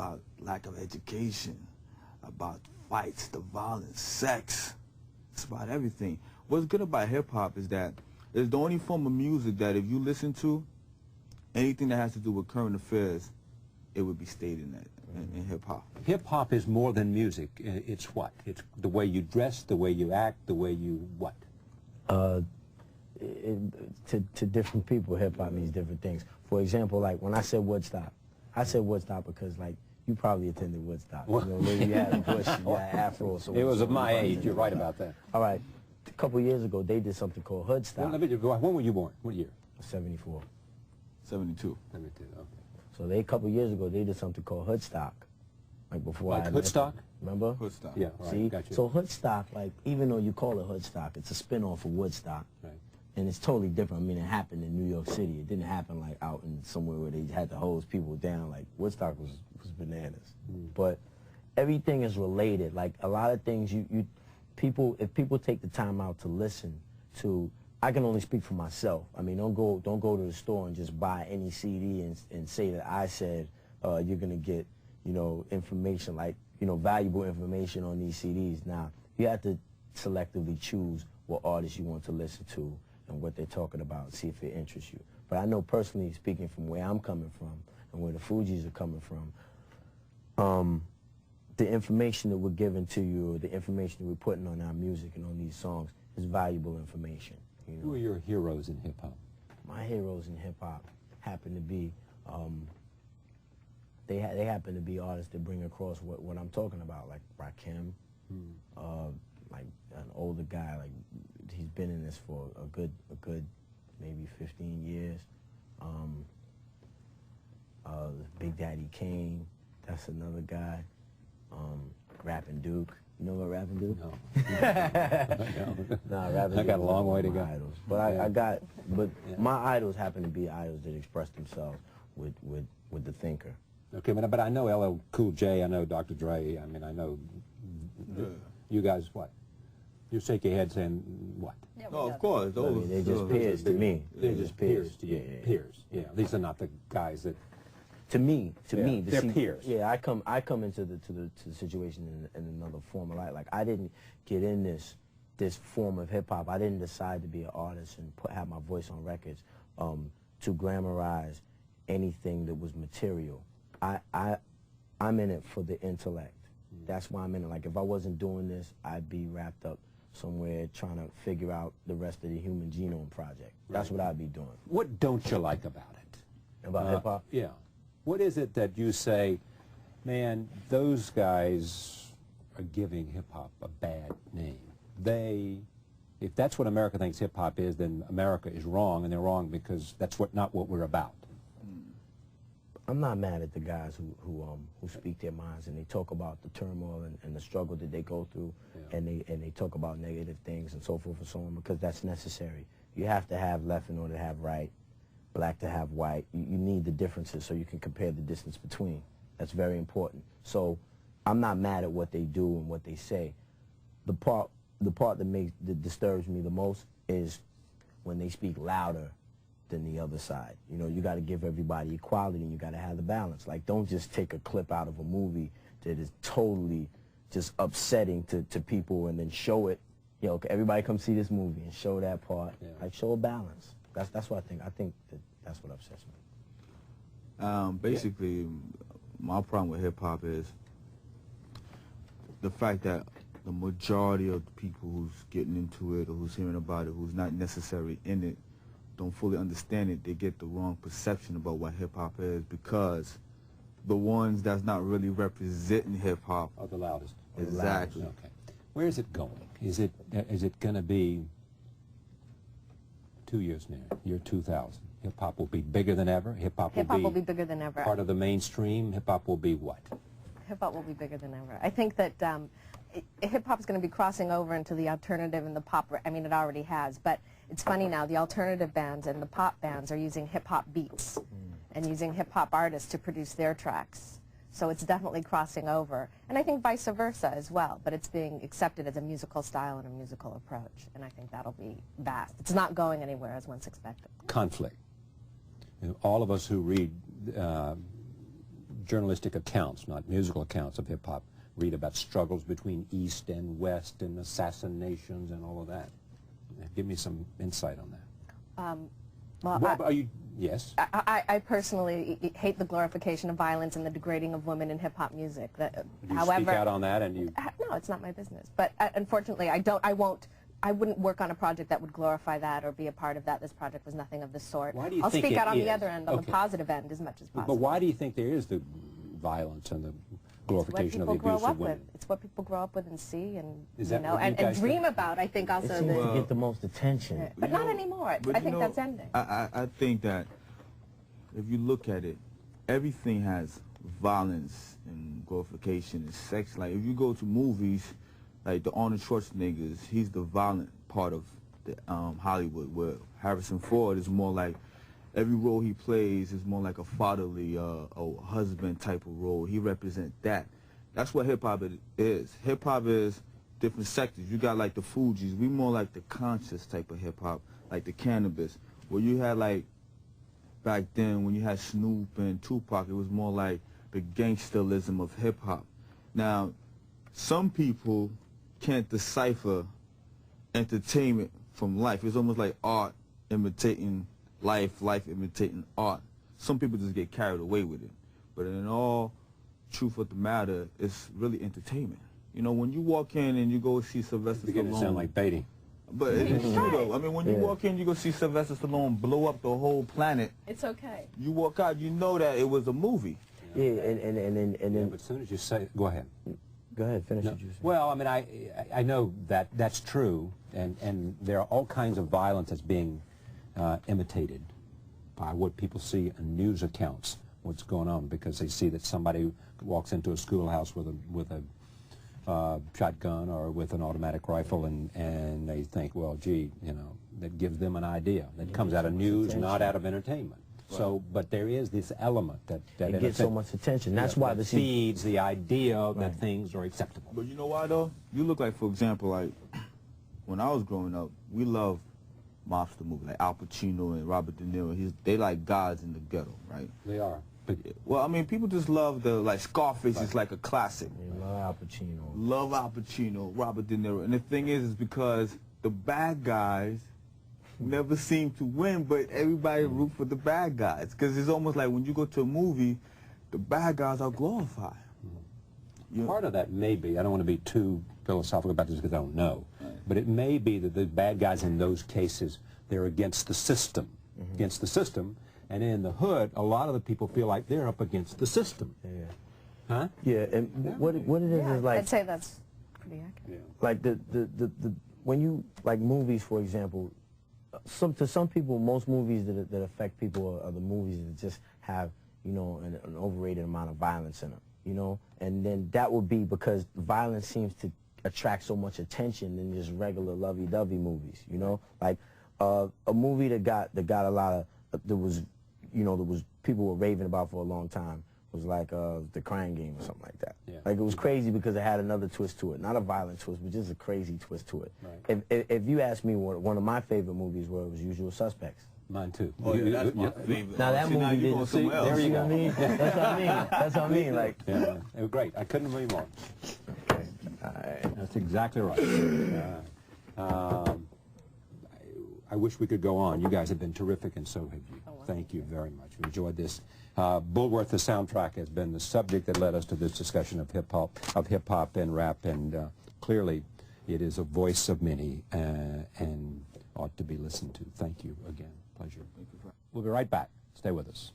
about lack of education, about fights, the violence, sex. It's about everything. What's good about hip-hop is that it's the only form of music that if you listen to, anything that has to do with current affairs, it would be stated in that, in hip-hop. Hip-hop is more than music. It's what? It's the way you dress, the way you act, the way you what? To different people, hip-hop means different things. For example, like when I said Woodstock, I said Woodstock because, like, you probably attended Woodstock. You know, maybe you had a bush, you had afro. So it was of my age. You're right about that. All right. A couple years ago, they did something called Hoodstock. Well, let me go. When were you born? What year? 74. 72. 72, okay. So a couple years ago, they did something called Hoodstock. Like before like Hoodstock? Remember? Hoodstock. Yeah, right. See? Gotcha. So Hoodstock, like, even though you call it Hoodstock, it's a spin-off of Woodstock. Right. And it's totally different. I mean, it happened in New York City. It didn't happen, like, out in somewhere where they had to hose people down. Like, Woodstock was bananas. But everything is related. Like, a lot of things if people take the time out to listen to, I can only speak for myself. I mean, don't go to the store and just buy any CD and say that I said you're going to get, you know, information, like, you know, valuable information on these CDs. Now, you have to selectively choose what artists you want to listen to and what they're talking about, see if it interests you. But I know personally, speaking from where I'm coming from and where the Fugees are coming from, the information that we're giving to you, or the information that we're putting on our music and on these songs is valuable information. You know? Who are your heroes in hip-hop? My heroes in hip-hop happen to be, they happen to be artists that bring across what I'm talking about, like Rakim, like an older guy, like he's been in this for a good maybe 15 years. Big Daddy Kane, that's another guy. Rapping Duke. You know about Rapping Duke? No. Nah, Rapping Duke. I got a long way to go. Idols. But my idols happen to be idols that express themselves with the thinker. Okay, but I know LL Cool J, I know Dr. Dre, I mean, I know you guys, what? You shake your head saying what? Yeah, no, of course. Those, I mean, they're just peers to me. They're just peers to you. Peers. Yeah. These are not the guys that. To me, they're peers. Yeah, I come into the situation in another form of life. Like, I didn't get in this form of hip hop. I didn't decide to be an artist and have my voice on records to glamorize anything that was material. I'm in it for the intellect. That's why I'm in it. Like, if I wasn't doing this, I'd be wrapped up somewhere trying to figure out the rest of the Human Genome Project. That's what I'd be doing. What don't you like about it? About hip-hop? Yeah. What is it that you say, man, those guys are giving hip-hop a bad name? If that's what America thinks hip-hop is, then America is wrong, and they're wrong because that's not what we're about. I'm not mad at the guys who speak their minds and they talk about the turmoil and the struggle that they go through, and they talk about negative things and so forth and so on, because that's necessary. You have to have left in order to have right, black to have white. You need the differences so you can compare the distance between. That's very important. So I'm not mad at what they do and what they say. The part that disturbs me the most is when they speak louder than the other side. You know, you got to give everybody equality and you got to have the balance. Like, don't just take a clip out of a movie that is totally just upsetting to people and then show it. You know, everybody come see this movie and show that part. Yeah. Like, show a balance. That's what I think. I think that's what upsets me. Basically, my problem with hip-hop is the fact that the majority of the people who's getting into it or who's hearing about it, who's not necessarily in it, don't fully understand it. They get the wrong perception about what hip-hop is, because the ones that's not really representing hip-hop are the loudest. Exactly. Okay. Where is it going? Is it going to be 2 years now, year 2000? Hip-hop will be bigger than ever? Hip-hop will be bigger than ever. Part of the mainstream? Hip-hop will be what? Hip-hop will be bigger than ever. I think that hip-hop is going to be crossing over into the alternative and the pop. I mean, it already has, but it's funny now, the alternative bands and the pop bands are using hip-hop beats and using hip-hop artists to produce their tracks. So it's definitely crossing over. And I think vice versa as well, but it's being accepted as a musical style and a musical approach, and I think that'll be vast. It's not going anywhere as once expected. Conflict. You know, all of us who read journalistic accounts, not musical accounts of hip-hop, read about struggles between East and West and assassinations and all of that. Give me some insight on that. Well, yes? I personally hate the glorification of violence and the degrading of women in hip-hop music. You speak out on that, and you... No, it's not my business. But unfortunately, I wouldn't work on a project that would glorify that or be a part of that. This project was nothing of the sort. Why do you I'll think speak out on is? the other end, on Okay. the positive end, as much as possible. But why do you think there is the violence and the glorification of the abuse of women? It's what people grow up with and see, and Is you that know, what you and guys dream think? about. I think It also seems that, to get the most attention. but not anymore. But I you think know, that's ending. I think that if you look at it, everything has violence and glorification and sex. Like if you go to movies, like the Arnold Schwarzenegger, he's the violent part of the Hollywood, where Harrison Ford is more like, every role he plays is more like a fatherly, a husband type of role. He represents that. That's what hip-hop is. Hip-hop is different sectors. You got like the Fugees. We more like the conscious type of hip-hop, like the Canibus, where you had like, back then when you had Snoop and Tupac, it was more like the gangsterism of hip-hop. Now, some people can't decipher entertainment from life. It's almost like art imitating life, life imitating art. Some people just get carried away with it. But in all truth of the matter, it's really entertainment. You know, when you walk in and you go see Sylvester It's beginning to sound Stallone... like baiting. But it's true, though. I mean, when you walk in, you go see Sylvester Stallone blow up the whole planet. It's okay. You walk out, you know that it was a movie. Yeah, and then... But as soon as you say... Go ahead. Go ahead, finish No. what you said. Well, I mean, I know that that's true, and there are all kinds of violence that's being imitated by what people see in news accounts, what's going on, because they see that somebody walks into a schoolhouse with a shotgun or with an automatic rifle, and they think, well, gee, you know, that gives them an idea. That comes out of news, not out of entertainment. Right. So, but there is this element that it gets so much attention. That's why that feeds the idea that things are acceptable. But you know why, though? You look like, for example, like, when I was growing up, we loved mobster movies, like Al Pacino and Robert De Niro. They like gods in the ghetto, right? They are. But well, I mean, people just love the, like, Scarface is like a classic. They love Al Pacino. Love Al Pacino, Robert De Niro. And the thing is because the bad guys never seem to win, but everybody root for the bad guys. Because it's almost like when you go to a movie, the bad guys are glorified. Part of that may be, I don't want to be too philosophical about this because I don't know, but it may be that the bad guys in those cases, they're against the system, and in the hood, a lot of the people feel like they're up against the system. Yeah. Huh? Yeah, and what it is like... I'd say that's pretty accurate. Yeah. Like the when you, like movies, for example, to some people, most movies that affect people are the movies that just have, you know, an overrated amount of violence in them, you know, and then that would be because violence seems to attract so much attention than just regular lovey-dovey movies, you know, like a movie that got a lot of there was people were raving about for a long time was like The Crying Game or something like that. Yeah. Like it was crazy because it had another twist to it, not a violent twist, but just a crazy twist to it. Right. If you ask me, one of my favorite movies was Usual Suspects. Mine too. Oh, yeah, that's my favorite. Now that movie didn't see. There you go. what I mean? That's what I mean. That's what I mean. Like, Yeah, it was great. I couldn't agree more. okay, all right. That's exactly right. I wish we could go on. You guys have been terrific, and so have you. Thank you very much. We enjoyed this. Bulworth, the soundtrack, has been the subject that led us to this discussion of hip hop and rap, and clearly, it is a voice of many and ought to be listened to. Thank you again. Pleasure. We'll be right back. Stay with us.